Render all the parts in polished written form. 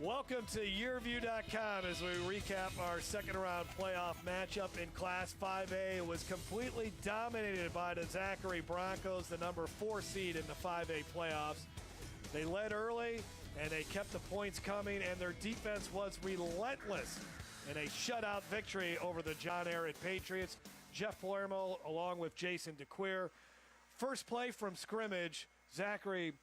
Welcome to YourView.com as we recap our second-round playoff matchup in Class 5A. It was completely dominated by the Zachary Broncos, the number 4 seed in the 5A playoffs. They led early, and they kept the points coming, and their defense was relentless in a shutout victory over the John Ehret Patriots. Jeff Palermo along with Jason DeQueer. First play from scrimmage, Zachary,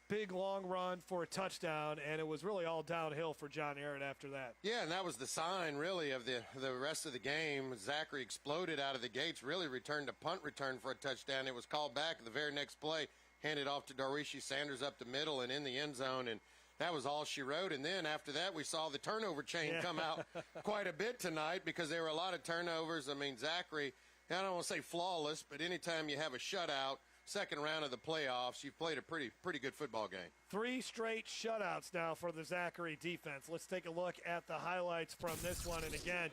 big long run for a touchdown, and it was really all downhill for John Ehret after that. Yeah, and that was the sign, really, of the rest of the game. Zachary exploded out of the gates, really returned a punt return for a touchdown. It was called back the very next play, handed off to Darwishi Sanders up the middle and in the end zone, and that was all she wrote. And then after that, we saw the turnover chain come out quite a bit tonight because there were a lot of turnovers. I mean, Zachary, I don't want to say flawless, but anytime you have a shutout, second round of the playoffs, you've played a pretty good football game. 3 straight shutouts now for the Zachary defense. Let's take a look at the highlights from this one. And again,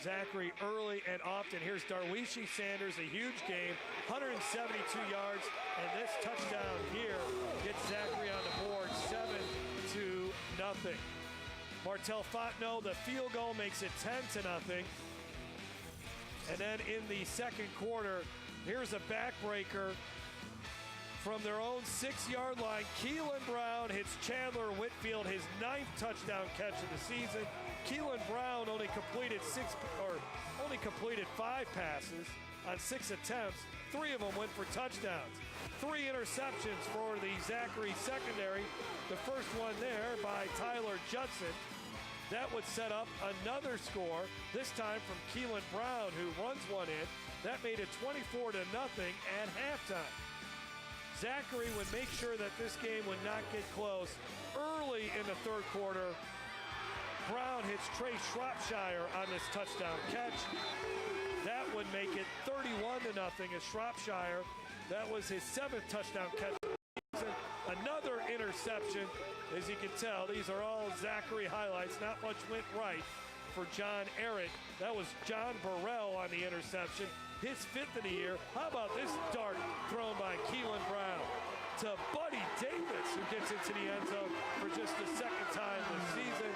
Zachary early and often. Here's Darwishi Sanders, a huge game, 172 yards, and this touchdown here gets Zachary on the board, 7-0. Martel Fontenot, the field goal makes it 10-0. And then in the second quarter, here's a backbreaker from their own 6-yard line. Keelan Brown hits Chandler Whitfield, his 9th touchdown catch of the season. Keelan Brown only completed 5 passes on 6 attempts. 3 of them went for touchdowns. 3 interceptions for the Zachary secondary. The first one there by Tyler Judson. That would set up another score, this time from Keelan Brown, who runs one in. That made it 24-0 at halftime. Zachary would make sure that this game would not get close. Early in the third quarter, Brown hits Trey Shropshire on this touchdown catch. That would make it 31-0 as Shropshire, that was his 7th touchdown catch. Another interception. As you can tell, these are all Zachary highlights. Not much went right for John Ehret. That was John Burrell on the interception, his 5th of the year. How about this dart thrown by Keelan Brown to Buddy Davis, who gets into the end zone for just the 2nd time this season.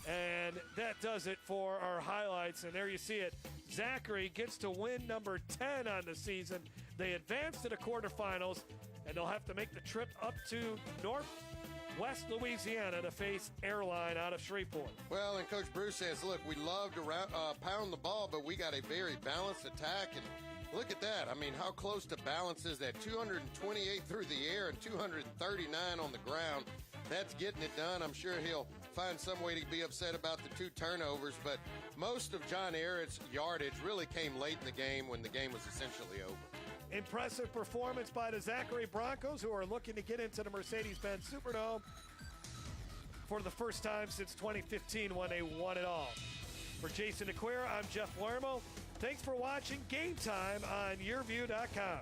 And that does it for our highlights. And there you see it. Zachary gets to win number 10 on the season. They advance to the quarterfinals, and they'll have to make the trip up to Northwest Louisiana to face Airline out of Shreveport. Well, and Coach Bruce says, look, we love to pound the ball, but we got a very balanced attack. And look at that. I mean, how close to balance is that? 228 through the air and 239 on the ground. That's getting it done. I'm sure he'll find some way to be upset about the 2 turnovers, but most of John Ehret's yardage really came late in the game when the game was essentially over. Impressive performance by the Zachary Broncos, who are looking to get into the Mercedes-Benz Superdome for the first time since 2015 when they won it all. For Jason DeQueer, I'm Jeff Palermo. Thanks for watching Game Time on YourView.com.